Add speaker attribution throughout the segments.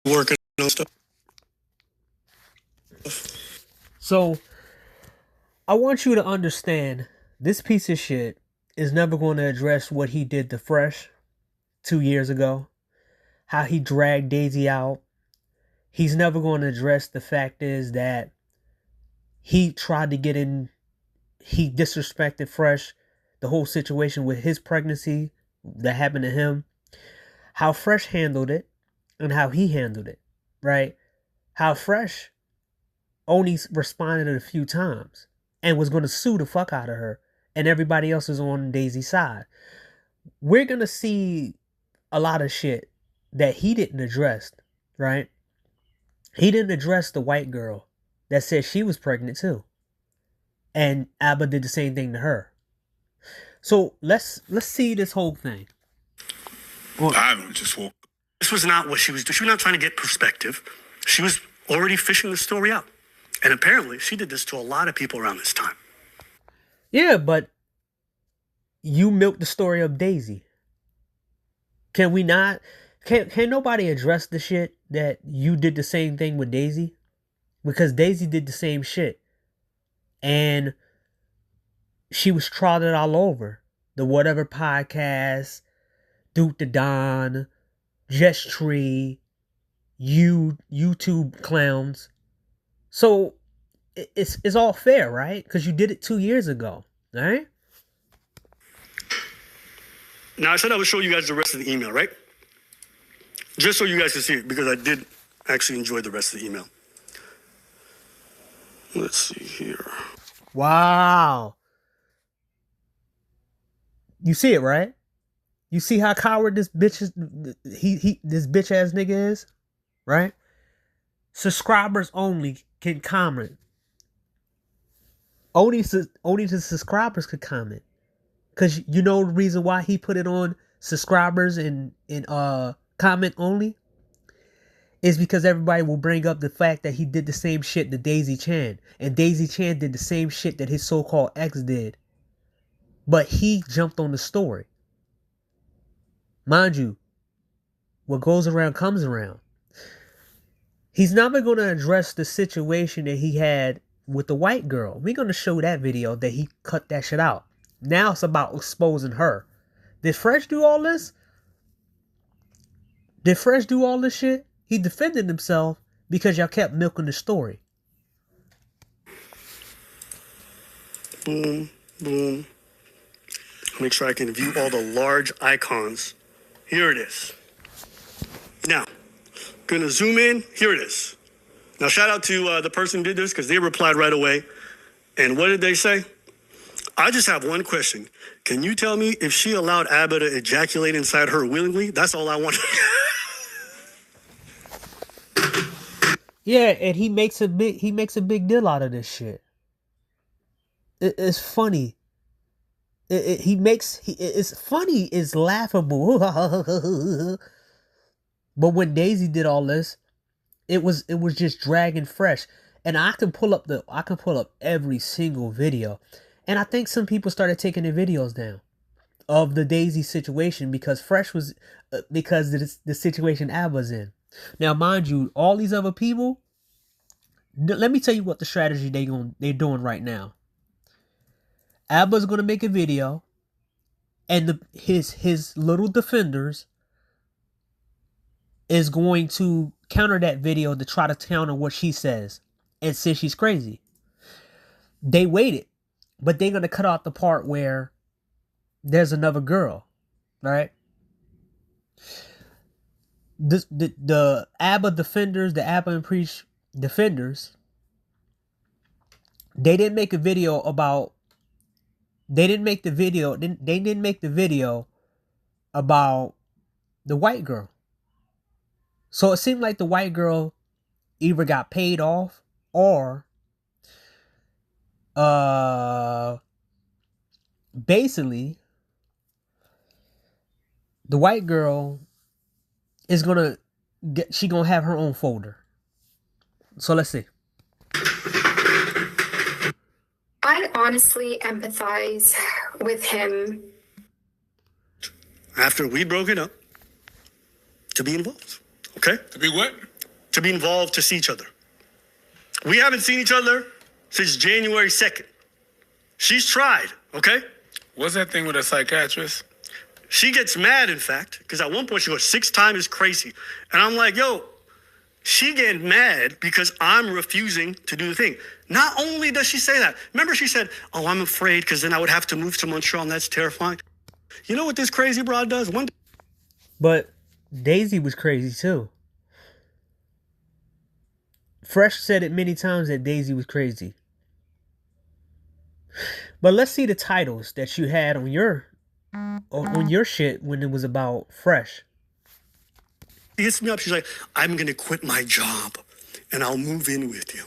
Speaker 1: working on stuff.
Speaker 2: So I want you to understand this piece of shit is never going to address what he did to Fresh 2 years ago, how he dragged Daisy out. He's never going to address the fact is that he tried to get in, he disrespected Fresh, the whole situation with his pregnancy that happened to him, how Fresh handled it, and how he handled it, right? How Fresh only responded a few times and was going to sue the fuck out of her, and everybody else is on Daisy's side. We're going to see a lot of shit that he didn't address, right? He didn't address the white girl that said she was pregnant too. And Abba did the same thing to her. So let's see this whole thing.
Speaker 1: Well, I don't just walk. This was not what she was doing. She was not trying to get perspective. She was already fishing the story out. And apparently she did this to a lot of people around this time.
Speaker 2: Yeah, but you milked the story of Daisy. Can we not? Can nobody address the shit that you did the same thing with Daisy? Because Daisy did the same shit. And she was trotted all over. The Whatever Podcast, Duke the Don, Just Tree, YouTube clowns. So it's all fair, right? Because you did it 2 years ago, right?
Speaker 1: Now, I said I would show you guys the rest of the email, right? Just so you guys can see it, because I did actually enjoy the rest of the email. Let's see here.
Speaker 2: Wow. You see it, right? You see how coward this bitch is, this bitch ass nigga is, right? Subscribers only can comment. Only the subscribers could comment. Cause you know the reason why he put it on subscribers and comment only is because everybody will bring up the fact that he did the same shit to Daisy Chan, and Daisy Chan did the same shit that his so-called ex did, but he jumped on the story. Mind you, what goes around comes around. He's never going to address the situation that he had with the white girl. We're going to show that video that he cut that shit out. Now it's about exposing her. Did Fresh do all this? Did Fresh do all this shit? He defended himself because y'all kept milking the story.
Speaker 1: Boom, boom. Make sure I can view all the large icons. Here it is. Now, gonna zoom in. Here it is. Now, shout out to the person who did this because they replied right away. And what did they say? I just have one question. Can you tell me if she allowed Abba to ejaculate inside her willingly? That's all I want.
Speaker 2: Yeah, and he makes a big deal out of this shit. It's funny. It's funny. It's laughable. But when Daisy did all this, it was just dragging Fresh. And I can pull up every single video. And I think some people started taking their videos down of the Daisy situation because Fresh was because of the situation Abba's in. Now, mind you, all these other people, let me tell you what the strategy they're doing right now. Abba's gonna make a video, and his little defenders is going to counter that video to try to counter what she says and say she's crazy. They waited, but they're gonna cut out the part where there's another girl, right? The Abba defenders, the Abba and Preach defenders, they didn't make a video about. They didn't make the video. They didn't make the video about the white girl. So it seemed like the white girl either got paid off or basically the white girl is gonna have her own folder. So let's see.
Speaker 3: I honestly empathize with him.
Speaker 1: After we broke it up, to be involved. Okay?
Speaker 4: To be what?
Speaker 1: to be involved to see each other. We haven't seen each other since January 2nd. She's tried, okay?
Speaker 4: What's that thing with a psychiatrist?
Speaker 1: She gets mad, in fact, because at one point she goes, 6 times is crazy. And I'm like, yo, she getting mad because I'm refusing to do the thing. Not only does she say that, remember she said, oh, I'm afraid because then I would have to move to Montreal and that's terrifying. You know what this crazy broad does?
Speaker 2: But Daisy was crazy too. Fresh said it many times that Daisy was crazy. But let's see the titles that you had on your shit when it was about Fresh.
Speaker 1: She hits me up. She's like, I'm going to quit my job and I'll move in with you.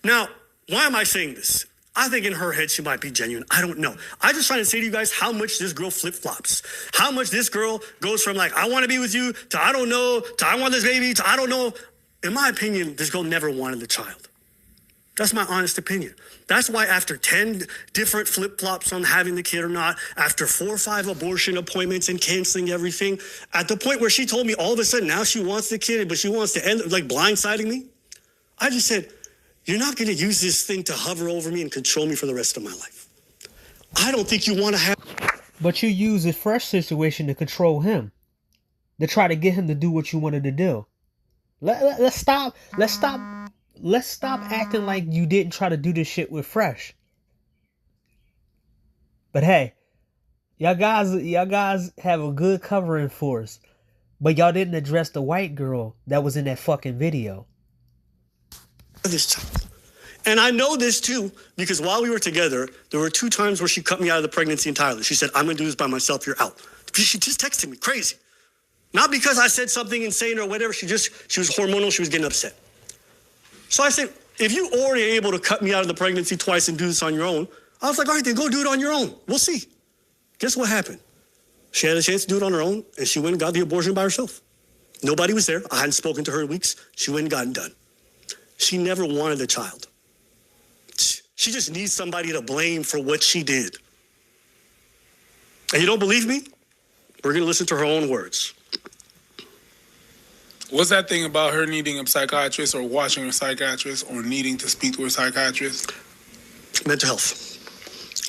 Speaker 1: Now, why am I saying this? I think in her head she might be genuine. I don't know. I'm just trying to say to you guys how much this girl flip-flops. How much this girl goes from like, I want to be with you, to I don't know, to I want this baby, to I don't know. In my opinion, this girl never wanted the child. That's my honest opinion. That's why after 10 different flip-flops on having the kid or not, after 4 or 5 abortion appointments and canceling everything, at the point where she told me all of a sudden now she wants the kid, but she wants to end, like blindsiding me, I just said, you're not going to use this thing to hover over me and control me for the rest of my life. I don't think you want to have...
Speaker 2: But you use the Fresh situation to control him. To try to get him to do what you wanted to do. Let's stop acting like you didn't try to do this shit with Fresh. But hey, y'all guys have a good covering force. But y'all didn't address the white girl that was in that fucking video.
Speaker 1: This child. And I know this too, because while we were together, there were 2 times where she cut me out of the pregnancy entirely. She said, I'm going to do this by myself, you're out. She just texted me, crazy. Not because I said something insane or whatever, she was hormonal, she was getting upset. So I said, if you already able to cut me out of the pregnancy twice and do this on your own, I was like, all right, then go do it on your own. We'll see. Guess what happened? She had a chance to do it on her own, and she went and got the abortion by herself. Nobody was there. I hadn't spoken to her in weeks. She went and got it done. She never wanted a child. She just needs somebody to blame for what she did. And you don't believe me? We're going to listen to her own words.
Speaker 4: What's that thing about her needing a psychiatrist or watching a psychiatrist or needing to speak to a psychiatrist?
Speaker 1: Mental health.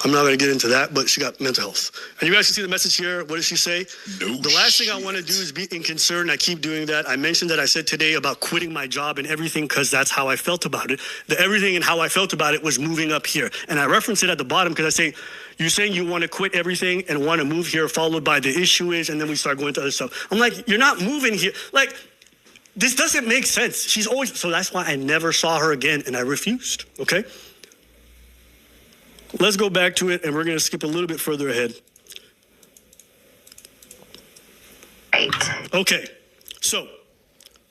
Speaker 1: I'm not going to get into that, but she got mental health. And you guys can see the message here. What does she say? The last thing I want to do is be inconsiderate. I keep doing that. I mentioned that I said today about quitting my job and everything because that's how I felt about it. The everything and how I felt about it was moving up here. And I reference it at the bottom because I say, you're saying you want to quit everything and want to move here, followed by the issue is, and then we start going to other stuff. I'm like, you're not moving here. Like, this doesn't make sense. She's always, so that's why I never saw her again and I refused, okay? Let's go back to it and we're going to skip a little bit further ahead.
Speaker 3: Right.
Speaker 1: Okay, so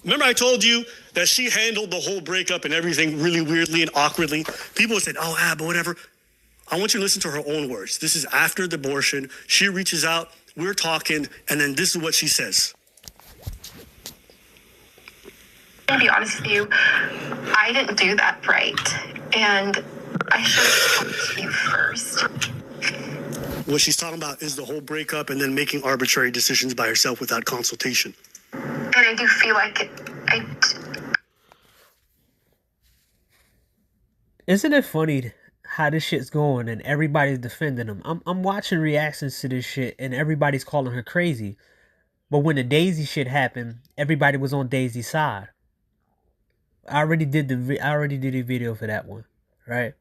Speaker 1: remember I told you that she handled the whole breakup and everything really weirdly and awkwardly? People said, oh, but whatever. I want you to listen to her own words. This is after the abortion. She reaches out, we're talking, and then this is what she says.
Speaker 3: To be honest with you, I didn't do that right. And I should have come to you first.
Speaker 1: What she's talking about is the whole breakup and then making arbitrary decisions by herself without consultation.
Speaker 3: And I do feel like
Speaker 2: Isn't it funny how this shit's going and everybody's defending him? I'm watching reactions to this shit and everybody's calling her crazy. But when the Daisy shit happened, everybody was on Daisy's side. I already did a video for that one, right?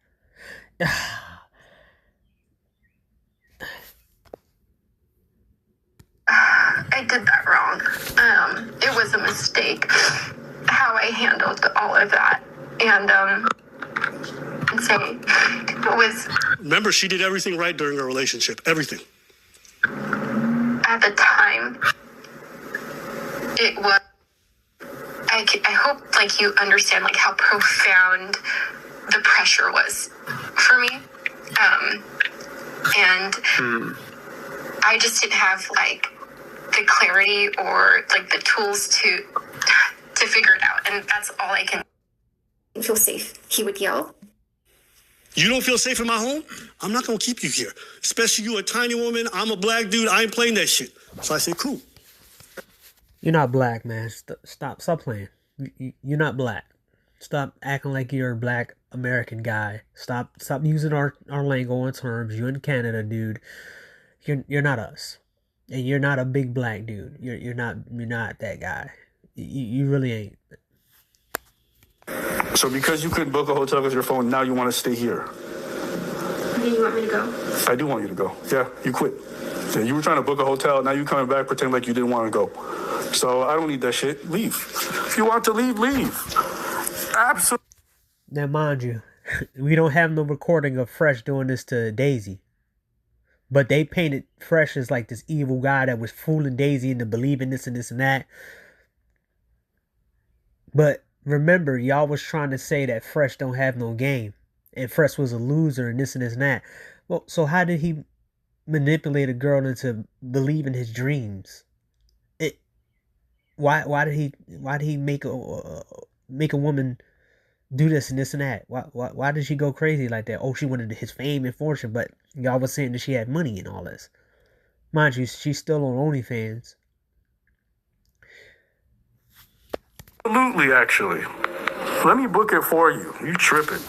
Speaker 3: I did that wrong. It was a mistake how I handled all of that. And so it was...
Speaker 1: Remember, she did everything right during her relationship. Everything.
Speaker 3: At the time, it was... I hope, like, you understand, like, how profound the pressure was for me. And I just didn't have, like, the clarity or, like, the tools to figure it out. And that's all I can feel safe. He would yell.
Speaker 1: You don't feel safe in my home? I'm not going to keep you here. Especially you, a tiny woman. I'm a black dude. I ain't playing that shit. So I said, cool.
Speaker 2: You're not black, man. Stop playing. You're not black. Stop acting like you're a black American guy. Stop using our lingo and terms. You in Canada, dude. You're not us. And you're not a big black dude. You're not that guy. You really ain't.
Speaker 5: So because you couldn't book a hotel with your phone, now you want to stay here?
Speaker 3: Do you want me to go?
Speaker 5: I do want you to go. Yeah, you quit. Yeah, you were trying to book a hotel, now you coming back pretending like you didn't want to go. So I don't need that shit. Leave. If you want to leave, leave. Absolutely.
Speaker 2: Now, mind you, we don't have no recording of Fresh doing this to Daisy. But they painted Fresh as like this evil guy that was fooling Daisy into believing this and this and that. But remember, y'all was trying to say that Fresh don't have no game. And Fresh was a loser and this and this and that. Well, so how did he manipulate a girl into believing his dreams? Why did he make a woman do this and this and that? Why did she go crazy like that? Oh, she wanted his fame and fortune, but y'all was saying that she had money and all this. Mind you, she's still on OnlyFans.
Speaker 5: Absolutely, actually. Let me book it for you. You tripping.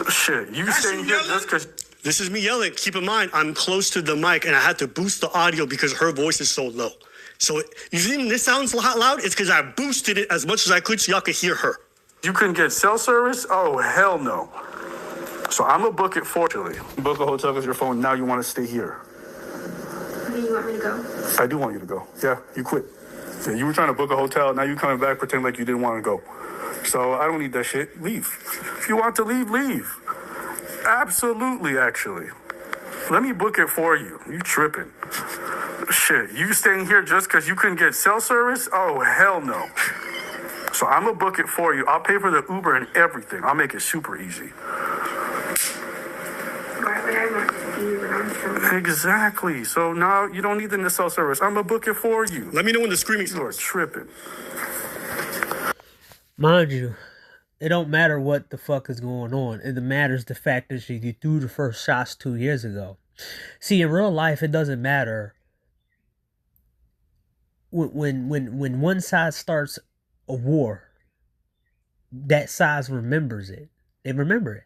Speaker 5: Shit, you staying here just because...
Speaker 1: This is me yelling. Keep in mind, I'm close to the mic and I had to boost the audio because her voice is so low. So you think this sounds loud? It's because I boosted it as much as I could so y'all could hear her.
Speaker 5: You couldn't get cell service? Oh, hell no. So I'm going to book it for you. Book a hotel with your phone, now you want to stay here.
Speaker 3: Do you want me to go?
Speaker 5: I do want you to go. Yeah, you quit. Yeah, you were trying to book a hotel, now you coming back pretending like you didn't want to go. So I don't need that shit. Leave. If you want to leave, leave. Absolutely, actually. Let me book it for you. You tripping. Shit, you staying here just because you couldn't get cell service? Oh, hell no. So I'm going to book it for you. I'll pay for the Uber and everything. I'll make it super easy.
Speaker 3: Why would I want to see you when I'm so...
Speaker 5: Exactly. So now you don't need the cell service. I'm going to book it for you.
Speaker 1: Let me know when the screaming
Speaker 5: You are
Speaker 1: starts.
Speaker 5: tripping.
Speaker 2: Mind you, it don't matter what the fuck is going on. It matters the fact that you threw the first shots 2 years ago. See, in real life, it doesn't matter. When one side starts a war, that side remembers it. They remember it.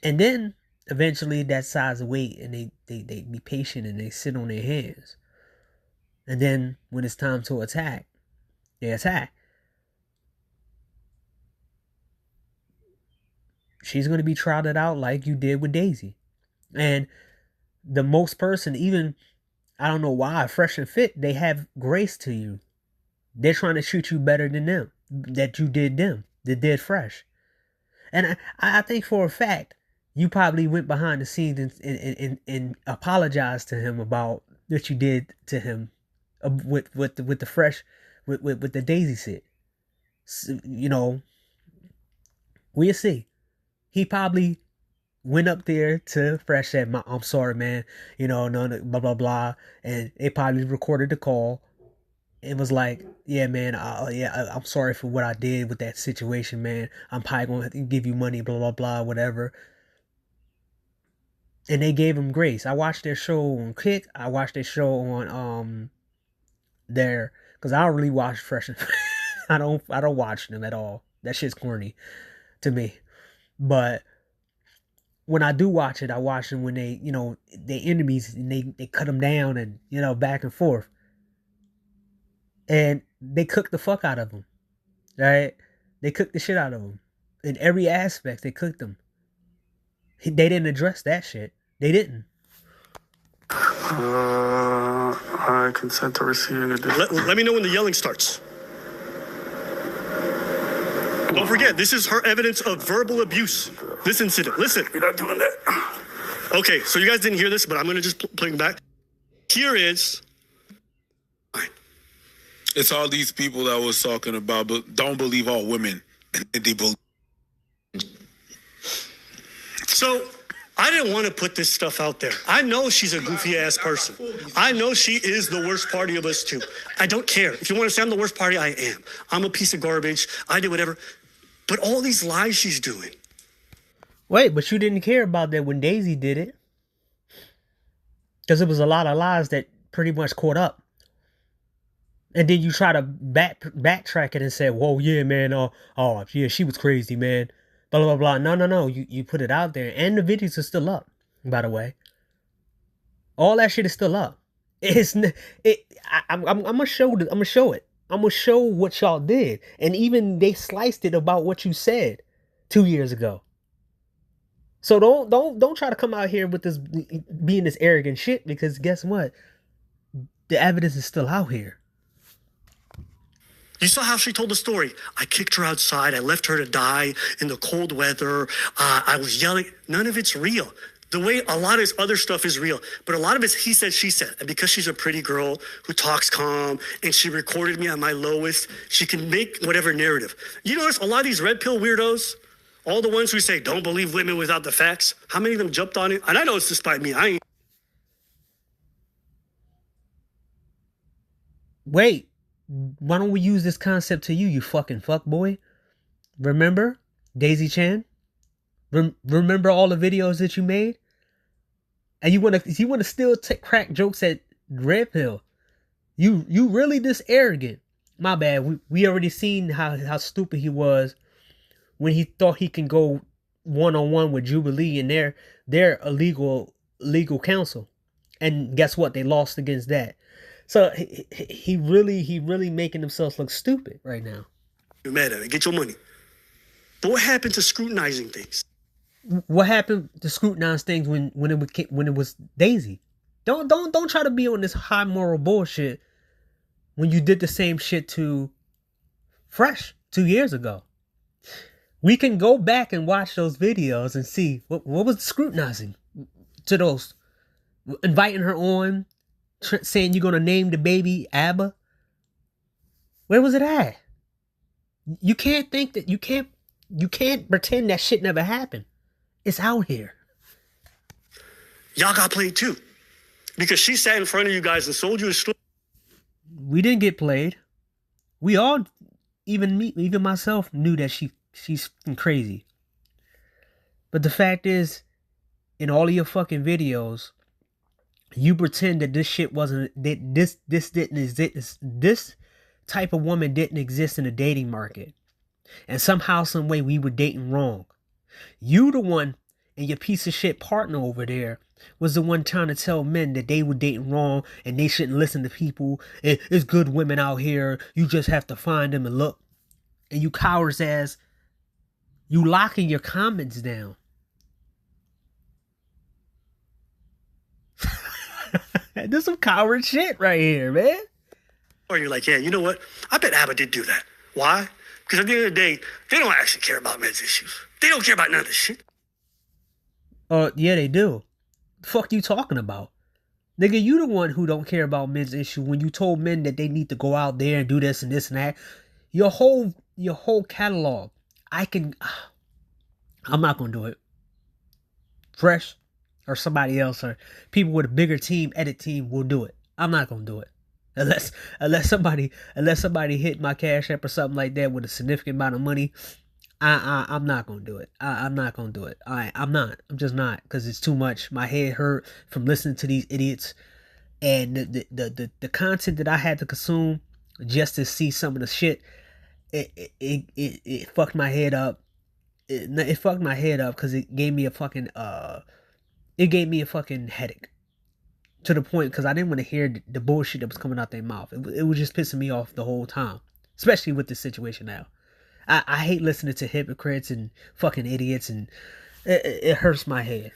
Speaker 2: And then eventually that side's wait and they be patient and they sit on their hands. And then when it's time to attack, they attack. She's going to be trotted out like you did with Daisy. And the most person, even, I don't know why, Fresh and Fit, they have grace to you. They're trying to treat you better than them, that you did them, that did Fresh. And I think for a fact, you probably went behind the scenes and apologized to him about what you did to him with the Fresh, with the Daisy shit. So, you know, we'll see. He probably went up there to Fresh, said, I'm sorry, man, you know, no, blah, blah, blah. And they probably recorded the call and was like, yeah, man, I'm sorry for what I did with that situation, man. I'm probably going to give you money, blah, blah, blah, whatever. And they gave him grace. I watched their show on Kick. I watched their show on their, because I don't really watch Fresh and I don't watch them at all. That shit's corny to me. But when I do watch it, I watch them when they, you know, they enemies and they cut them down and, you know, back and forth. And they cook the fuck out of them. Right? They cooked the shit out of them. In every aspect, they cooked them. They didn't address that shit. They didn't.
Speaker 5: I consent to receiving a
Speaker 1: Let me know when the yelling starts. Don't forget, this is her evidence of verbal abuse. This incident. Listen.
Speaker 5: You're not doing that.
Speaker 1: Okay, so you guys didn't hear this, but I'm going to just play it back. Here is...
Speaker 4: It's all these people that was talking about, but don't believe all women. And they believe.
Speaker 1: So, I didn't want to put this stuff out there. I know she's a goofy ass person. I know she is the worst party of us two. I don't care. If you want to say I'm the worst party, I am. I'm a piece of garbage. I did whatever. But all these lies she's doing.
Speaker 2: Wait, but you didn't care about that when Daisy did it. Because it was a lot of lies that pretty much caught up. And then you try to backtrack it and say, whoa, yeah, man, oh, yeah, she was crazy, man. Blah, blah, blah. No. You put it out there. And the videos are still up, by the way. All that shit is still up. I'm gonna show it. I'm gonna show what y'all did. And even they sliced it about what you said 2 years ago. So don't try to come out here with this being this arrogant shit, because guess what? The evidence is still out here.
Speaker 1: You saw how she told the story. I kicked her outside. I left her to die in the cold weather. I was yelling. None of it's real. The way a lot of his other stuff is real, but a lot of it's he said, she said. And because she's a pretty girl who talks calm and she recorded me at my lowest, she can make whatever narrative. You notice a lot of these red pill weirdos, all the ones who say, don't believe women without the facts, how many of them jumped on it? And I know it's despite me. I ain't.
Speaker 2: Wait, why don't we use this concept to you fucking fuck boy? Remember Daisy Chan? Remember all the videos that you made? And you wanna still crack jokes at red pill? You really this arrogant? My bad. We already seen how stupid he was when he thought he can go one-on-one with Jubilee and their illegal legal counsel. And guess what? They lost against that. So he really making himself look stupid right now.
Speaker 1: You're mad at it. Get your money. But what happened to scrutinizing things?
Speaker 2: What happened to scrutinize things when it was Daisy? Don't try to be on this high moral bullshit when you did the same shit to Fresh 2 years ago. We can go back and watch those videos and see what was the scrutinizing to those, inviting her on, saying you're gonna name the baby Abba. Where was it at? You can't think that you can't pretend that shit never happened. It's out here.
Speaker 1: Y'all got played too. Because she sat in front of you guys and sold you a story.
Speaker 2: We didn't get played. We all, even me, even myself, knew that she's crazy. But the fact is, in all of your fucking videos, you pretend that this shit wasn't, that this didn't exist. This type of woman didn't exist in the dating market. And somehow, some way, we were dating wrong. You the one, and your piece of shit partner over there was the one trying to tell men that they were dating wrong and they shouldn't listen to people. It's good women out here. You just have to find them and look. And you cowards ass, you locking your comments down. This is some coward shit right here, man.
Speaker 1: Or you're like, yeah, you know what? I bet Abba did do that. Why? Because at the end of the day, they don't actually care about men's issues. They don't care about none of this shit.
Speaker 2: Yeah, they do. The fuck you talking about? Nigga, you the one who don't care about men's issue when you told men that they need to go out there and do this and this and that. Your whole catalog. I'm not gonna do it. Fresh or somebody else or people with a bigger team, edit team will do it. I'm not gonna do it. Unless somebody hit my Cash App or something like that with a significant amount of money, I'm not gonna do it. I'm not gonna do it. I'm not. I'm just not, because it's too much. My head hurt from listening to these idiots, and the content that I had to consume just to see some of the shit. It fucked my head up. It fucked my head up because it gave me a fucking headache. To the point, because I didn't want to hear the bullshit that was coming out their mouth. It was just pissing me off the whole time. Especially with this situation now. I hate listening to hypocrites and fucking idiots, and it hurts my head.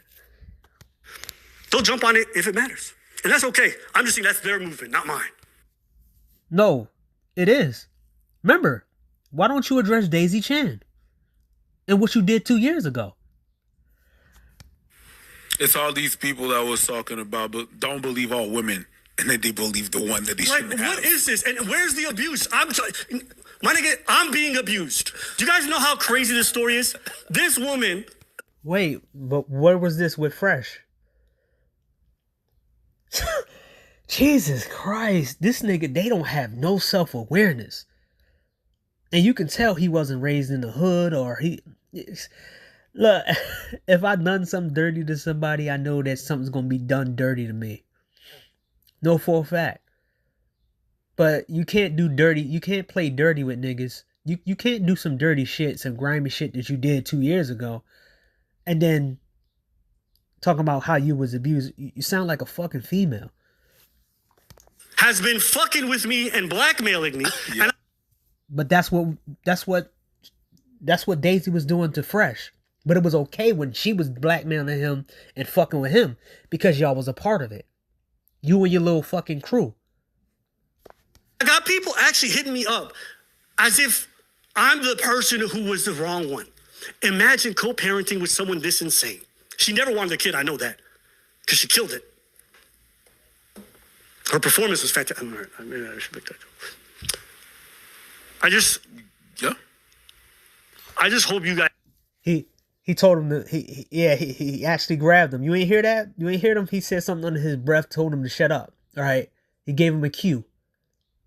Speaker 1: They'll jump on it if it matters. And that's okay. I'm just saying that's their movement, not mine.
Speaker 2: No, it is. Remember, why don't you address Daisy Chan and what you did 2 years ago?
Speaker 4: It's all these people that was talking about, but don't believe all women, and then they believe the one that they
Speaker 1: Like,
Speaker 4: shouldn't have.
Speaker 1: what is this? And where's the abuse? My nigga, I'm being abused. Do you guys know how crazy this story is? This woman.
Speaker 2: Wait, but where was this with Fresh? Jesus Christ, this nigga, they don't have no self-awareness. And you can tell he wasn't raised in the hood, or look, if I done something dirty to somebody, I know that something's gonna be done dirty to me. No, for a fact. But you can't do dirty. You can't play dirty with niggas. You can't do some dirty shit, some grimy shit that you did 2 years ago, and then talking about how you was abused. You sound like a fucking female.
Speaker 1: Has been fucking with me and blackmailing me.
Speaker 4: Yeah.
Speaker 2: But that's what Daisy was doing to Fresh. But it was okay when she was blackmailing him and fucking with him because y'all was a part of it. You and your little fucking crew.
Speaker 1: I got people actually hitting me up as if I'm the person who was the wrong one. Imagine co-parenting with someone this insane. She never wanted a kid, I know that, because she killed it. Her performance was fantastic. Maybe I should make that joke. I just hope you guys.
Speaker 2: He told him to, he actually grabbed him. You ain't hear that? You ain't hear him? He said something under his breath, told him to shut up. All right. He gave him a cue.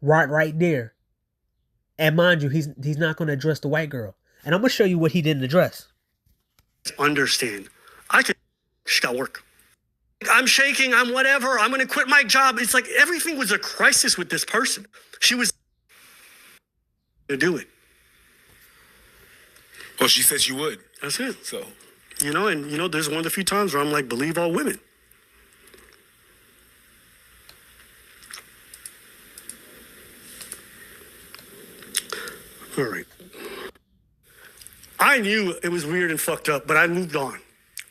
Speaker 2: Right there. And mind you, he's not going to address the white girl. And I'm going to show you what he didn't address.
Speaker 1: Understand. She got work. I'm shaking. I'm whatever. I'm going to quit my job. It's like everything was a crisis with this person. She was to do it.
Speaker 4: Well, she said she would.
Speaker 1: That's it.
Speaker 4: So,
Speaker 1: there's one of the few times where I'm like, believe all women. All right. I knew it was weird and fucked up, but I moved on.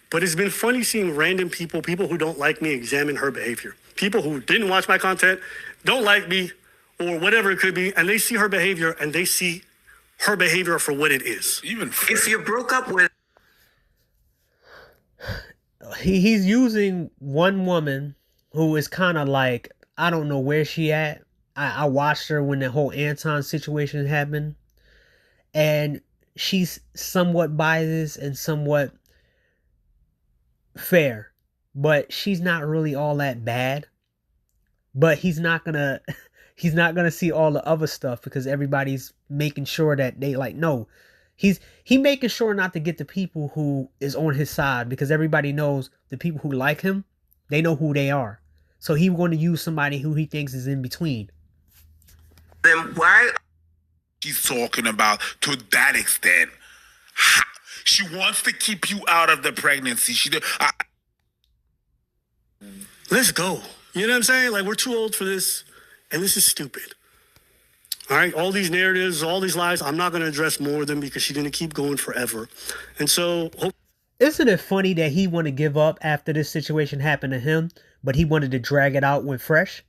Speaker 1: But it's been funny seeing random people who don't like me, examine her behavior. People who didn't watch my content, don't like me, or whatever it could be, and they see her behavior and they see her behavior for what it is.
Speaker 4: even
Speaker 6: If you broke up with
Speaker 2: He's using one woman who is kind of like, I don't know where she at. I watched her when the whole Anton situation happened. And she's somewhat biased and somewhat fair. But she's not really all that bad. But he's not gonna see all the other stuff because everybody's making sure that they like, no. He making sure not to get the people who is on his side because everybody knows the people who like him, they know who they are. So he's going to use somebody who he thinks is in between.
Speaker 6: them, why
Speaker 4: she's talking about to that extent. She wants to keep you out of the pregnancy.
Speaker 1: Let's go. You know what I'm saying? Like, we're too old for this, and this is stupid. All right, all these narratives, all these lies, I'm not going to address more of them because she's going to keep going forever. And so,
Speaker 2: Isn't it funny that he wanted to give up after this situation happened to him, but he wanted to drag it out with Fresh?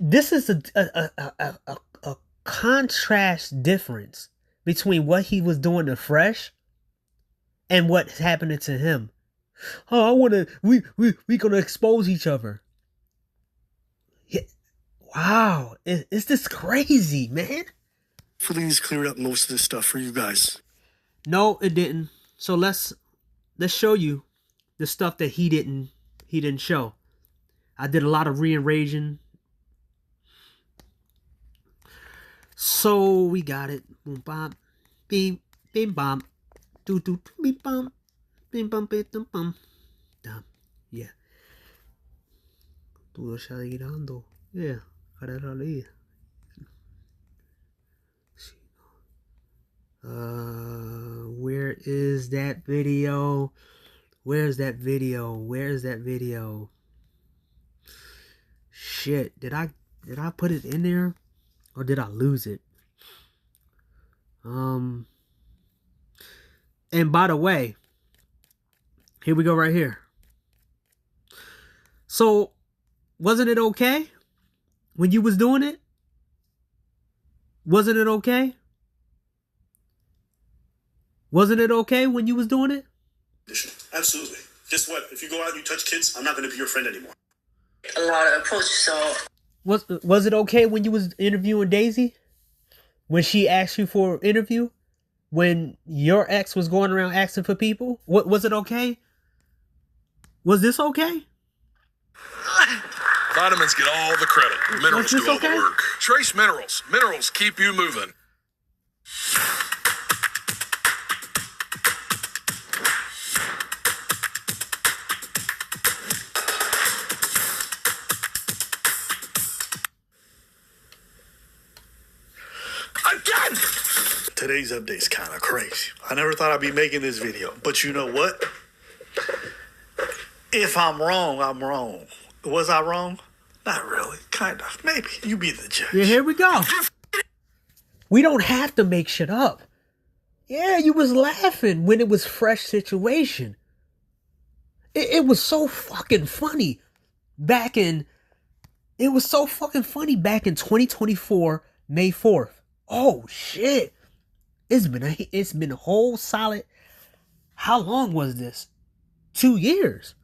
Speaker 2: This is a contrast difference between what he was doing to Fresh and what's happening to him. Oh, I want to, we going to expose each other. Wow, is this crazy, man?
Speaker 1: hopefully this cleared up most of this stuff for you guys.
Speaker 2: No, it didn't. So let's show you the stuff that he didn't show. I did a lot of rearranging. So we got it. Boom bam, bim bim bam, do do bim bam, bim bam bim bam. Damn, yeah. Todo está girando. Yeah, carrera ali. Where is that video? Where's that video? Where's that video? Shit, did I put it in there? Or did I lose it? And by the way, here we go right here. So, wasn't it okay when you was doing it? Wasn't it okay? Wasn't it okay when you was doing it?
Speaker 1: Absolutely. Guess what? If you go out and you touch kids, I'm not going to be your friend anymore.
Speaker 6: a lot of approach. So
Speaker 2: Was it okay when you was interviewing Daisy? When she asked you for an interview? When your ex was going around asking for people? Was it okay? Was this okay?
Speaker 7: Vitamins get all the credit. Minerals
Speaker 2: this
Speaker 7: do all
Speaker 2: okay?
Speaker 7: the work. Trace Minerals. Minerals keep you moving.
Speaker 4: done.
Speaker 8: Today's update's kind of crazy. I never thought I'd be making this video, but you know what? If I'm wrong, I'm wrong. Was I wrong? Not really. Kind of. Maybe. You be the judge.
Speaker 2: Yeah, here we go. We don't have to make shit up. Yeah, you was laughing when it was fresh situation. It was so fucking funny it was so fucking funny back in 2024, May 4th. Oh shit. It's been a whole solid, how long was this? 2 years.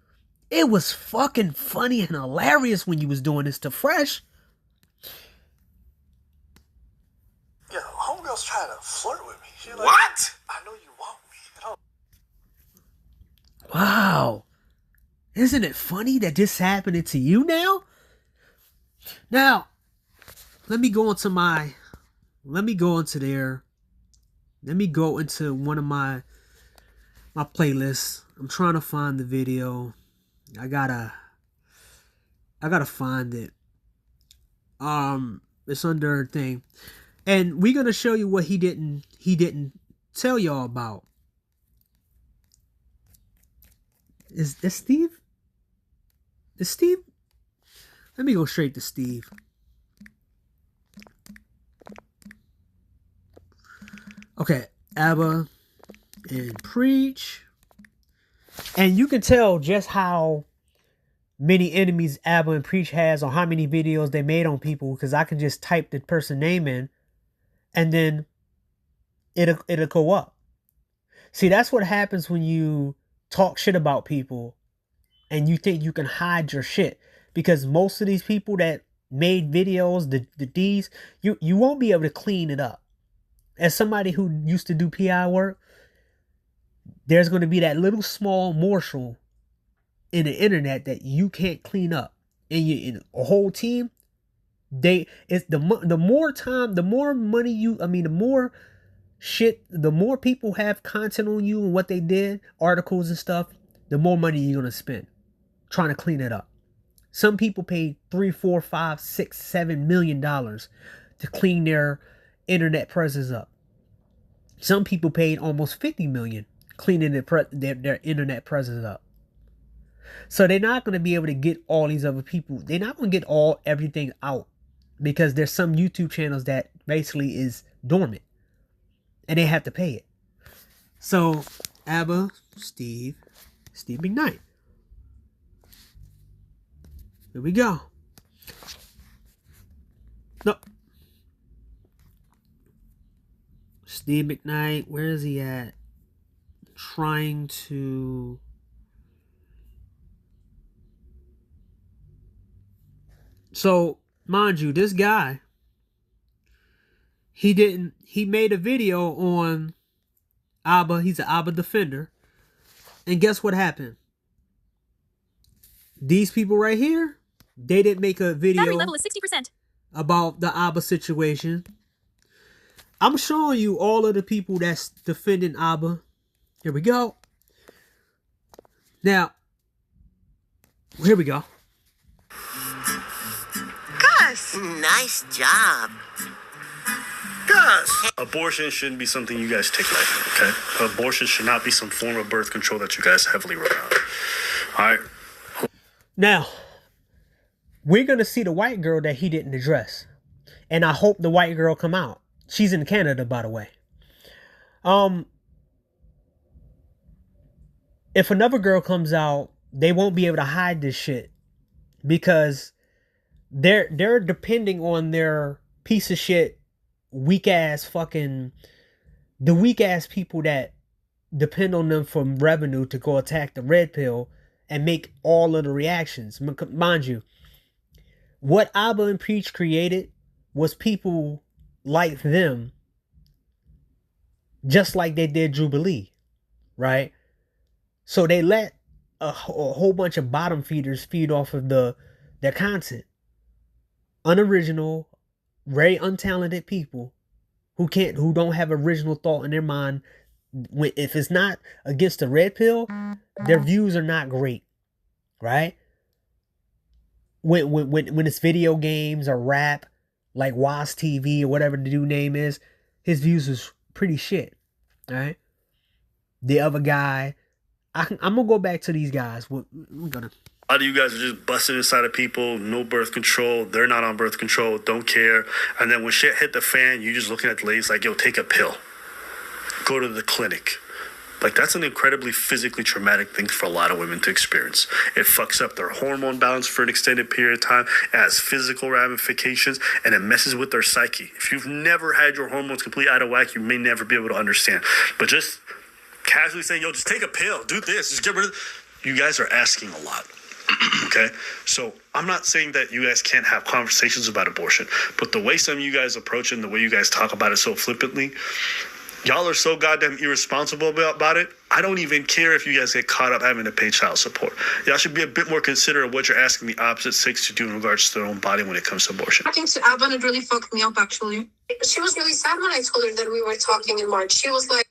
Speaker 2: It was fucking funny and hilarious when you was doing this to Fresh.
Speaker 8: Yeah, homegirl's trying to flirt with me. She like,
Speaker 4: What?
Speaker 8: I know you want me.
Speaker 2: Wow. Isn't it funny that this happening to you now? Now, let me go into one of my playlists. I'm trying to find the video. I gotta find it. It's under a thing. And we're gonna show you what he didn't tell y'all about. Is this Steve? Is Steve? Let me go straight to Steve. Okay, ABBA and Preach. And you can tell just how many enemies ABBA and Preach has, or how many videos they made on people, because I can just type the person name in and then it'll go up. See, that's what happens when you talk shit about people and you think you can hide your shit, because most of these people that made videos, the D's, you won't be able to clean it up. As somebody who used to do PI work, there's going to be that little small morsel in the internet that you can't clean up. And you, in a whole team, the more people have content on you and what they did, articles and stuff, the more money you're going to spend trying to clean it up. Some people paid $3, $4, $5, $6, $7 million to clean their internet presence up. Some people paid almost $50 million cleaning their internet presence up. So they're not going to be able to get all these other people. They're not going to get everything out, because there's some YouTube channels that basically is dormant and they have to pay it. So ABBA, Steve McKnight. Here we go. No. Steve McKnight, where is he at? Trying to... So, mind you, this guy, he made a video on ABBA. He's an ABBA defender. And guess what happened? These people right here, they didn't make a video
Speaker 9: Battery level is 60%.
Speaker 2: About the ABBA situation. I'm showing you all of the people that's defending ABBA. Here we go. Now, here we go.
Speaker 6: Gus! Nice job.
Speaker 1: Gus! Abortion shouldn't be something you guys take lightly, okay? Abortion should not be some form of birth control that you guys heavily rely on. All right?
Speaker 2: Now, we're going to see the white girl that he didn't address. And I hope the white girl come out. She's in Canada, by the way. If another girl comes out, they won't be able to hide this shit, because they're depending on their piece of shit, weak ass people that depend on them for revenue to go attack the red pill and make all of the reactions. Mind you, what ABBA and Preach created was people like them, just like they did Jubilee, right? So they let a whole bunch of bottom feeders feed off of their content. Unoriginal, very untalented people who don't have original thought in their mind. If it's not against the red pill, their views are not great, right? When it's video games or rap, like Waz TV or whatever the dude name is, his views was pretty shit. All right. The other guy, I'm gonna go back to these guys. We're gonna.
Speaker 1: A lot of you guys are just busting inside of people, no birth control. They're not on birth control, don't care. And then when shit hit the fan, you just looking at the ladies like, yo, take a pill. Go to the clinic. Like, that's an incredibly physically traumatic thing for a lot of women to experience. It fucks up their hormone balance for an extended period of time. It has physical ramifications, and it messes with their psyche. If you've never had your hormones completely out of whack, you may never be able to understand. But just casually saying, yo, just take a pill, do this, just get rid of... You guys are asking a lot. Okay, so I'm not saying that you guys can't have conversations about abortion, but the way some of you guys approach it and the way you guys talk about it so flippantly, y'all are so goddamn irresponsible about it. I don't even care if you guys get caught up having to pay child support. Y'all should be a bit more considerate of what you're asking the opposite sex to do in regards to their own body when it comes to abortion.
Speaker 3: Talking to Abba, it really fucked me up, actually. She was really sad when I told her that we were talking in March. She was like,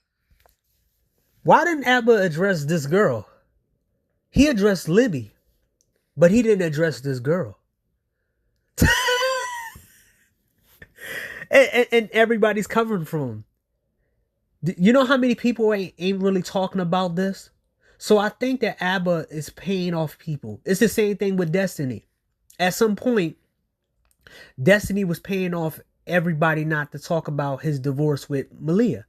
Speaker 2: why didn't Abba address this girl? He addressed Libby. But he didn't address this girl. and everybody's covering for him. You know how many people ain't really talking about this? So I think that Abba is paying off people. It's the same thing with Destiny. At some point, Destiny was paying off everybody not to talk about his divorce with Malia.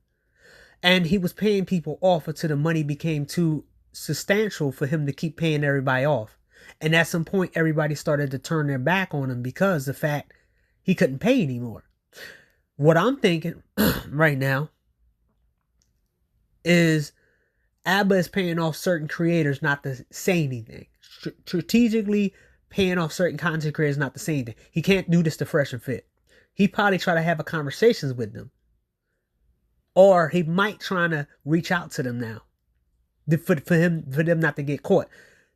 Speaker 2: And he was paying people off until the money became too substantial for him to keep paying everybody off. And at some point, everybody started to turn their back on him because the fact he couldn't pay anymore. What I'm thinking right now is Abba is paying off certain creators not to say anything. Strategically paying off certain content creators not to say anything. He can't do this to Fresh and Fit. He probably try to have a conversations with them. Or he might try to reach out to them now. For them not to get caught.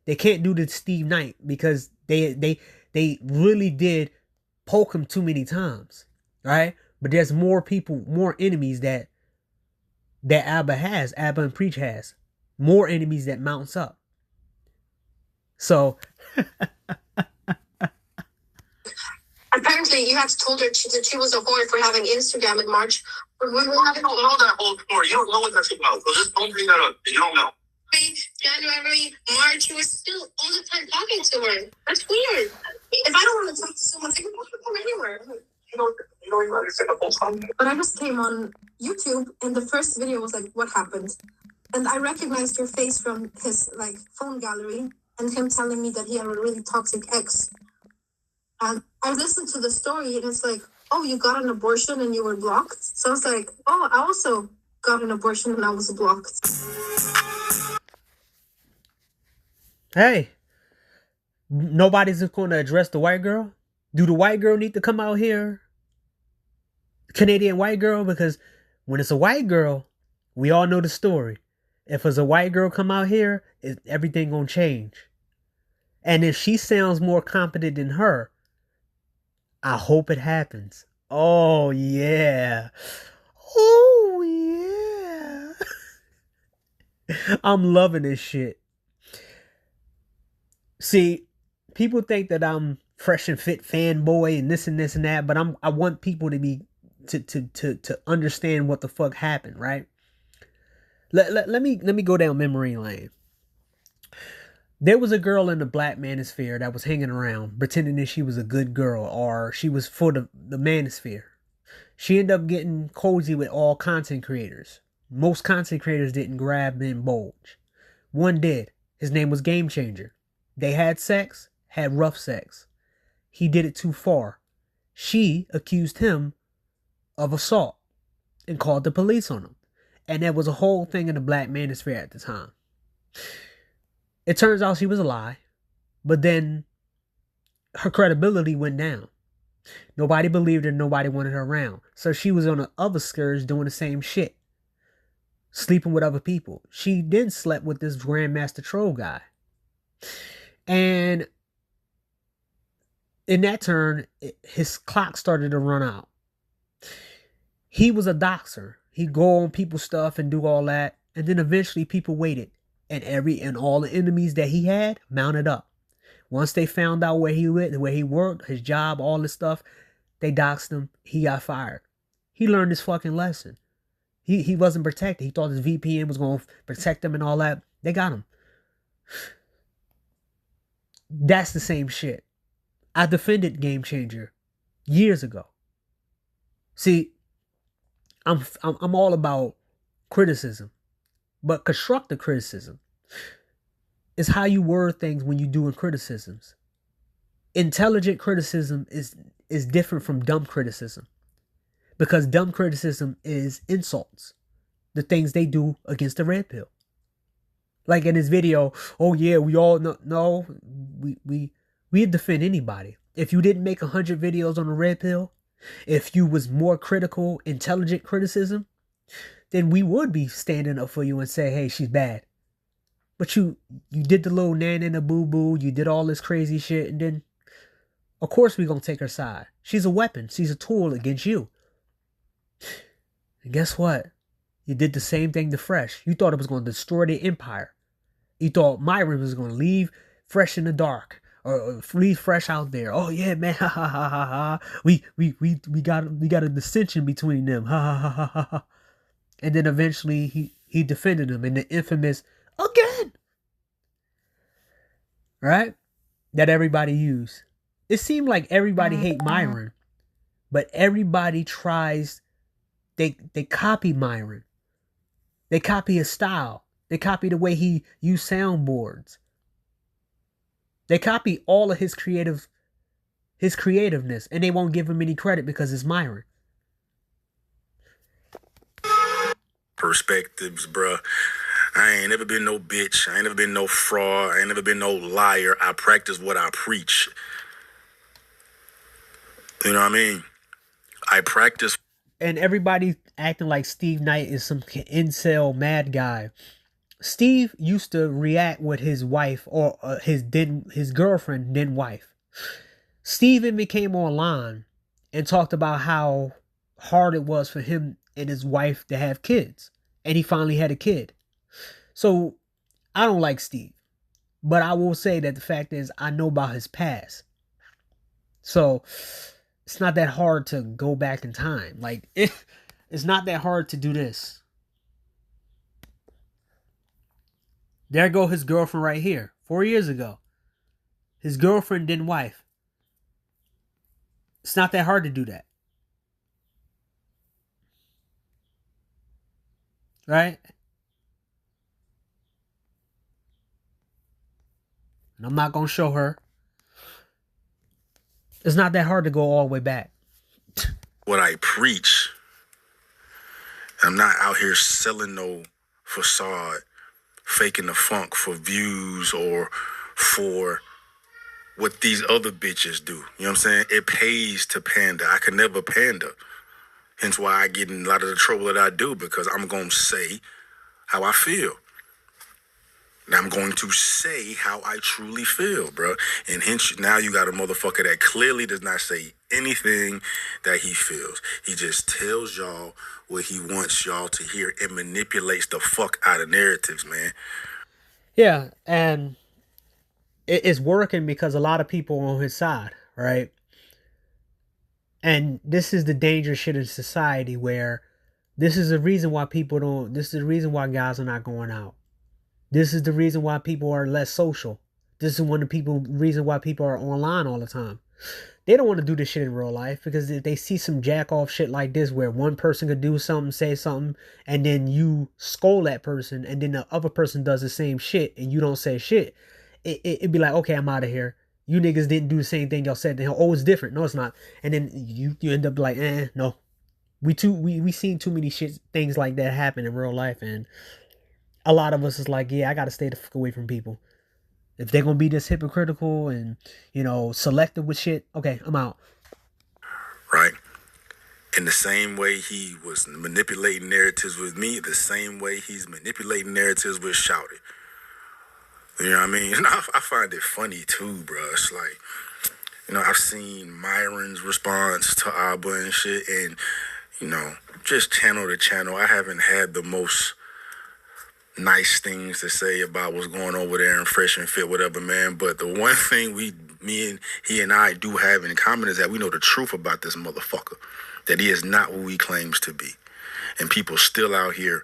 Speaker 2: They can't do this to Steve Knight because they really did poke him too many times, right? But there's more people, more enemies that Abba and Preach has. More enemies that mounts up. So
Speaker 3: apparently you have told her that she was a whore for having Instagram in March.
Speaker 9: You don't know that whole story. You don't know what that's about. So just don't bring that up. You don't know.
Speaker 3: January, March, you were still all the time talking to her. That's weird. If I don't want to talk to someone, I can talk to them anywhere.
Speaker 9: You don't even understand the whole time.
Speaker 3: But I just came on YouTube, and the first video was like, what happened? And I recognized your face from his like phone gallery, and him telling me that he had a really toxic ex. And I listened to the story, and it's like, oh, you got an abortion and you were blocked? So I was like, oh, I also got an abortion and I was blocked.
Speaker 2: Hey, nobody's going to address the white girl? Do the white girl need to come out here? Canadian white girl? Because when it's a white girl, we all know the story. If it's a white girl come out here, everything going to change. And if she sounds more competent than her, I hope it happens. Oh, yeah. Oh, yeah. I'm loving this shit. See, people think that I'm Fresh and Fit fanboy and this and this and that, but I want people to be to understand what the fuck happened, right? Let me go down memory lane. There was a girl in the Black Manosphere that was hanging around, pretending that she was a good girl or she was for the Manosphere. She ended up getting cozy with all content creators. Most content creators didn't grab and bulge. One did. His name was Game Changer. They had sex, had rough sex. He did it too far. She accused him of assault and called the police on him. And there was a whole thing in the Black Manosphere at the time. It turns out she was a lie, but then her credibility went down. Nobody believed her, nobody wanted her around. So she was on the other skirts doing the same shit. Sleeping with other people. She then slept with this Grandmaster Troll guy. And in that turn, his clock started to run out. He was a doxer. He'd go on people's stuff and do all that. And then eventually people waited. And all the enemies that he had mounted up. Once they found out where he went, where he worked, his job, all this stuff, they doxed him. He got fired. He learned his fucking lesson. He wasn't protected. He thought his VPN was going to protect him and all that. They got him. That's the same shit. I defended Game Changer years ago. See, I'm all about criticism, but constructive criticism is how you word things when you're doing criticisms. Intelligent criticism is different from dumb criticism, because dumb criticism is insults, the things they do against the red pill. Like in this video, oh yeah, we all know. No, we'd defend anybody. If you didn't make 100 videos on the red pill, if you was more critical, intelligent criticism, then we would be standing up for you and say, hey, she's bad. But you did the little nan and a boo-boo, you did all this crazy shit, and then, of course we're going to take her side. She's a weapon. She's a tool against you. And guess what? You did the same thing to Fresh. You thought it was going to destroy the empire. You thought Myron was going to leave Fresh in the dark. Or leave Fresh out there. Oh yeah, man. Ha ha ha ha ha. We got a dissension between them. Ha ha ha ha ha. And then eventually he defended him in the infamous again. Right? That everybody used. It seemed like everybody hate Myron, but everybody tries. They copy Myron. They copy his style. They copy the way he used soundboards. They copy all of his creativeness, and they won't give him any credit because it's Myron.
Speaker 10: Perspectives, bruh. I ain't never been no bitch. I ain't never been no fraud. I ain't never been no liar. I practice what I preach. You know what I mean? I practice.
Speaker 2: And everybody acting like Steve Knight is some incel mad guy. Steve used to react with his wife or his girlfriend, then wife. Steve even came online and talked about how hard it was for him and his wife to have kids. And he finally had a kid. So I don't like Steve. But I will say that the fact is I know about his past. So it's not that hard to go back in time. Like it's not that hard to do this. There go his girlfriend right here. 4 years ago. His girlfriend, then wife. It's not that hard to do that. Right? And I'm not going to show her. It's not that hard to go all the way back.
Speaker 10: What I preach. I'm not out here selling no facade, faking the funk for views or for what these other bitches do. You know what I'm saying? It pays to pander. I can never pander. Hence why I get in a lot of the trouble that I do, because I'm going to say how I feel. And I'm going to say how I truly feel, bro. And hence now you got a motherfucker that clearly does not say anything that he feels. He just tells y'all what he wants y'all to hear and manipulates the fuck out of narratives, man.
Speaker 2: Yeah, and it's working because a lot of people are on his side, right? And this is the dangerous shit in society, where this is the reason why this is the reason why guys are not going out. This is the reason why people are less social. This is one of the reason why people are online all the time. They don't want to do this shit in real life, because if they see some jack off shit like this where one person could do something, say something, and then you scold that person, and then the other person does the same shit and you don't say shit, it'd be like, okay, I'm out of here. You niggas didn't do the same thing y'all said to him. Oh, it's different. No, it's not. And then you end up like, no. We seen too many things like that happen in real life, and a lot of us is like, yeah, I gotta stay the fuck away from people. If they're gonna be this hypocritical and, selective with shit, okay, I'm out.
Speaker 10: Right? In the same way he was manipulating narratives with me, the same way he's manipulating narratives with Shouty. You know what I mean? And I find it funny too, bro. It's like, I've seen Myron's response to Abba and shit, and, just channel to channel, I haven't had the most nice things to say about what's going on over there in Fresh and Fit, whatever, man. But the one thing we he and I do have in common is that we know the truth about this motherfucker. That he is not who he claims to be. And people still out here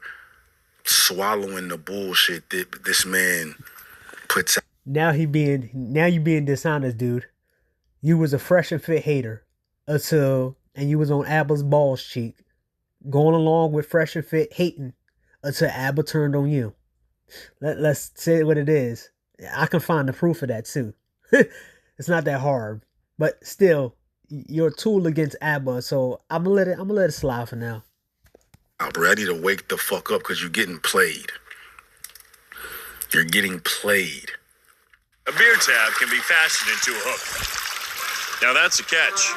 Speaker 10: swallowing the bullshit that this man puts out.
Speaker 2: Now you being dishonest, dude. You was a fresh and fit hater and you was on Abba's balls cheek, going along with fresh and fit hating until Abba turned on you. Let's say what it is. I can find the proof of that too. It's not that hard, but still, you're a tool against Abba. So I'm gonna let it slide for now.
Speaker 10: Bro, I need to wake the fuck up because you're getting played. You're getting played.
Speaker 11: A beer tab can be fastened into a hook. Now that's a catch.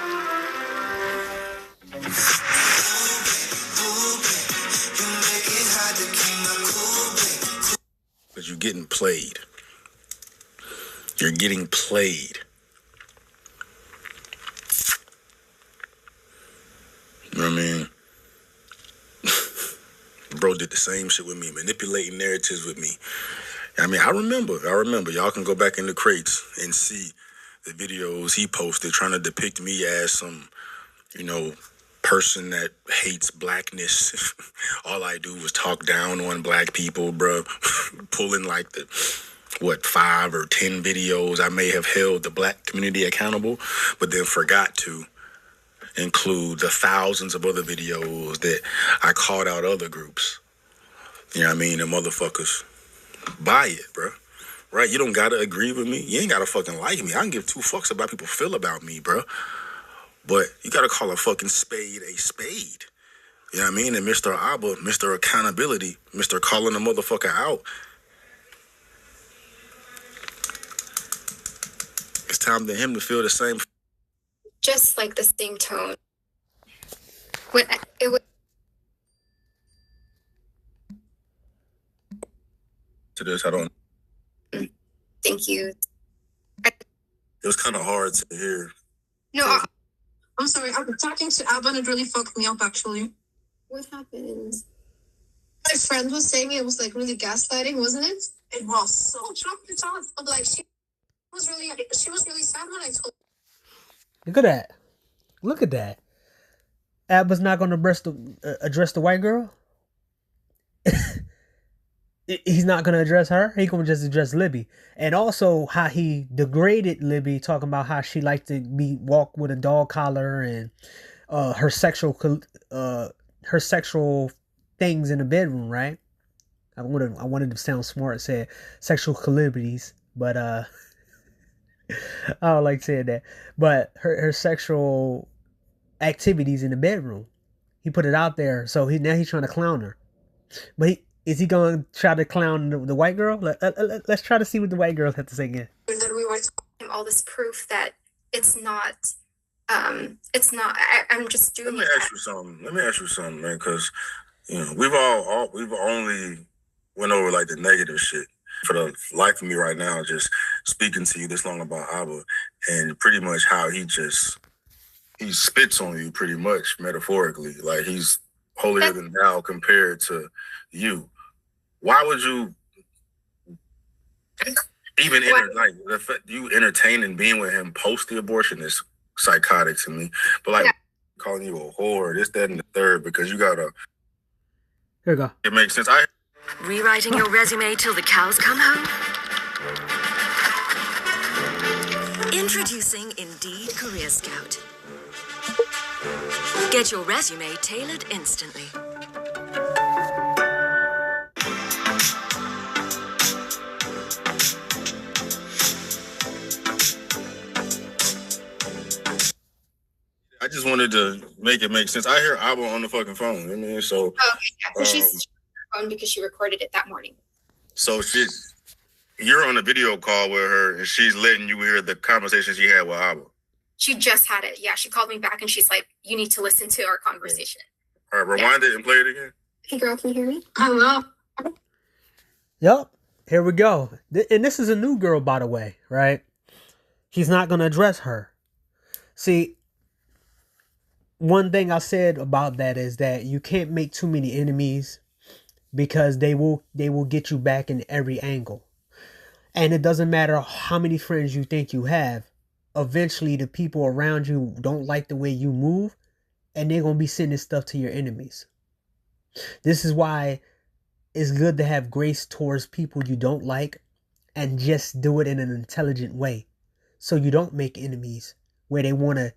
Speaker 10: Because you're getting played. You're getting played. You know what I mean? Bro did the same shit with me, manipulating narratives with me. I mean, I remember. Y'all can go back in the crates and see the videos he posted trying to depict me as some, person that hates blackness. All I do was talk down on black people, bro. Pulling like 5 or 10 videos. I may have held the black community accountable, but then forgot to include the thousands of other videos that I called out other groups. You know what I mean? The motherfuckers buy it, bro. Right? You don't gotta agree with me. You ain't gotta fucking like me. I can give 2 fucks about how people feel about me, bro. But you gotta call a fucking spade a spade. You know what I mean? And Mr. Abba, Mr. Accountability, Mr. Calling the motherfucker out. It's time for him to feel the same.
Speaker 3: Just like the same tone. When it was.
Speaker 10: To this, I don't.
Speaker 3: Thank you.
Speaker 10: It was kind of hard to hear.
Speaker 12: No, I'm sorry. I'm talking to Abba and it really fucked me up, actually.
Speaker 3: What happened?
Speaker 12: My friend was saying it was like really gaslighting, wasn't it? It was so traumatized. But like she was really sad when I told her.
Speaker 2: Look at that. Abba's not going to address the white girl. He's not going to address her. He's going to just address Libby. And also how he degraded Libby, talking about how she liked to walk with a dog collar and her sexual things in the bedroom, right? I wanted to sound smart, said sexual calibrities, but I don't like saying that. But her sexual activities in the bedroom, he put it out there. So now he's trying to clown her. But is he going to try to clown the white girl? Let's try to see what the white girls have to say again.
Speaker 3: That we were talking all this proof that it's not. I'm just doing.
Speaker 10: Let me ask you something, man. Because we've only went over like the negative shit. For the life of me right now, just speaking to you this long about Abba and pretty much how he spits on you pretty much metaphorically. Like he's holier than thou compared to you. Why would you even the fact you entertaining being with him post the abortion is psychotic to me. But like calling you a whore, this, that, and the third, because you gotta.
Speaker 2: Here we go.
Speaker 10: It makes sense.
Speaker 13: Rewriting your resume till the cows come home? Introducing Indeed Career Scout. Get your resume tailored instantly.
Speaker 10: I just wanted to make it make sense. I hear Abba on the fucking phone. I mean, so.
Speaker 3: Okay, yeah. She's phone because she recorded it that morning.
Speaker 10: So you're on a video call with her, and she's letting you hear the conversation she had with Abba.
Speaker 3: She just had it. Yeah, she called me back, and she's like, "You need to listen to our conversation."
Speaker 10: All right, rewind it and play it again.
Speaker 3: Hey, girl, can you hear me?
Speaker 12: Hello.
Speaker 2: Yep. Here we go. And this is a new girl, by the way, right? He's not going to address her. See, one thing I said about that is that you can't make too many enemies because they will get you back in every angle. And it doesn't matter how many friends you think you have. eventually the people around you don't like the way you move, and they're going to be sending stuff to your enemies. This is why it's good to have grace towards people you don't like and just do it in an intelligent way, so you don't make enemies where they want to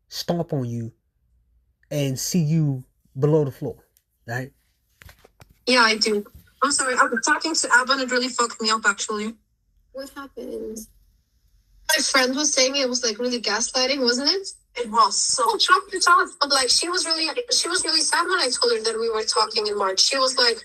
Speaker 2: stomp on you and see you below the floor, right?
Speaker 12: Yeah, I do. I'm sorry. I'm talking to Abba and it really fucked me up, actually. What happened? My friend was saying it was like really gaslighting, wasn't it? It was so traumatized. But like she was really sad when I told her that we were talking in March. She was like,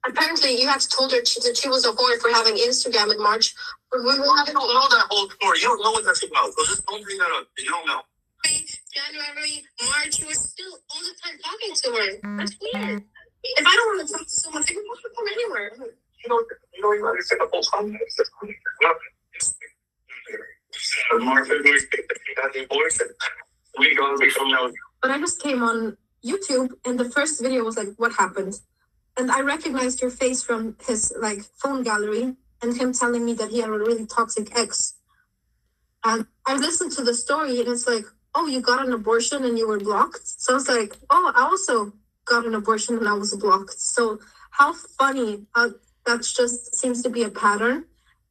Speaker 12: apparently you had told her that she was a whore for having Instagram in March.
Speaker 9: You don't know that whole story. You don't know what that's about. So just don't bring that up. You don't know.
Speaker 12: January, March, you were still all the time talking to her. That's weird. If I don't want to talk to someone, I can talk to them anywhere.
Speaker 9: You don't even understand the whole context.
Speaker 12: But I just came on YouTube and the first video was like, what happened? And I recognized your face from his like phone gallery and him telling me that he had a really toxic ex. And I listened to the story and it's like, oh, you got an abortion and you were blocked? So I was like, oh, I also got an abortion and I was blocked. So how funny that just seems to be a pattern.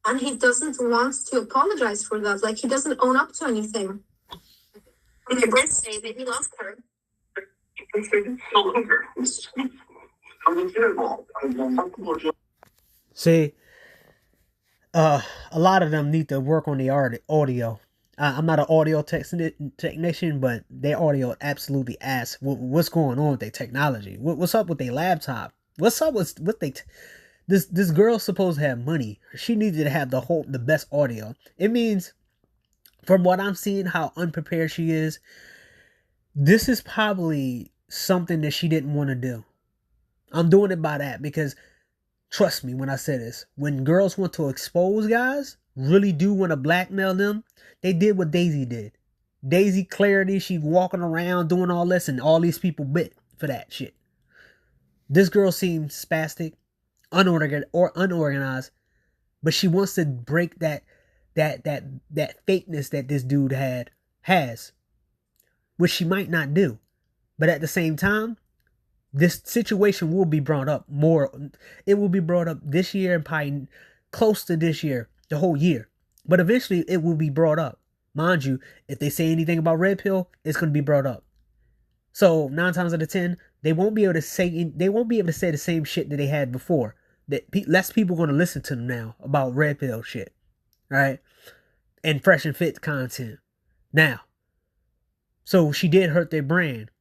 Speaker 12: And he doesn't want to apologize for that. Like, he doesn't own up to anything. On your birthday, that he lost her.
Speaker 2: See, a lot of them need to work on the audio. I'm not an audio technician, but their audio absolutely ass. What's going on with their technology? What's up with their laptop? What's up with this girl's supposed to have money. She needed to have the best audio. It means, from what I'm seeing, how unprepared she is. This is probably something that she didn't want to do. I'm doing it by that because, trust me when I say this, when girls want to expose guys, really do want to blackmail them, they did what Daisy did. Daisy Clarity, she walking around doing all this and all these people bit for that shit. This girl seems spastic, unorganized, but she wants to break that fakeness that this dude has, which she might not do. But at the same time, this situation will be brought up more. It will be brought up this year and probably close to this year, the whole year. But eventually it will be brought up. Mind you, if they say anything about Red Pill, it's going to be brought up. So 9 times out of 10, they won't be able to say the same shit that they had before. That less people going to listen to them now about Red Pill shit, right? And Fresh and Fit content. Now, so she did hurt their brand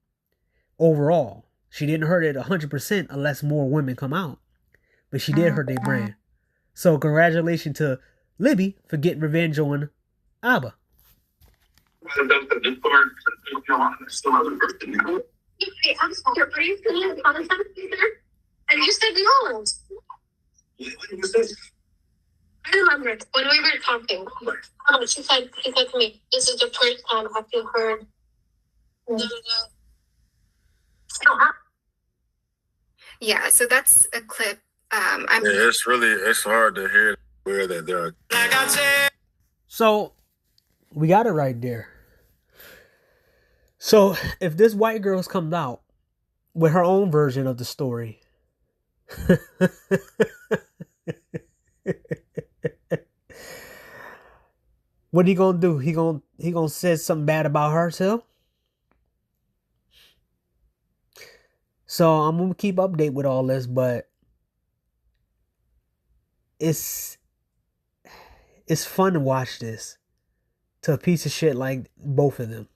Speaker 2: overall. She didn't hurt it 100% unless more women come out, but she did hurt their brand. So congratulations to Libby for getting revenge on Abba.
Speaker 12: Hey, I'm sorry, are you feeling the content either? And you said no. I remember when we were talking. She said to me, "This is the first time I feel heard."
Speaker 3: Yeah, so that's a clip.
Speaker 10: It's hard to hear where that they're.
Speaker 2: So we got it right there. So if this white girl's come out with her own version of the story, what he gonna do? He gonna say something bad about her too? So I'm gonna keep update with all this, but it's fun to watch this to a piece of shit like both of them.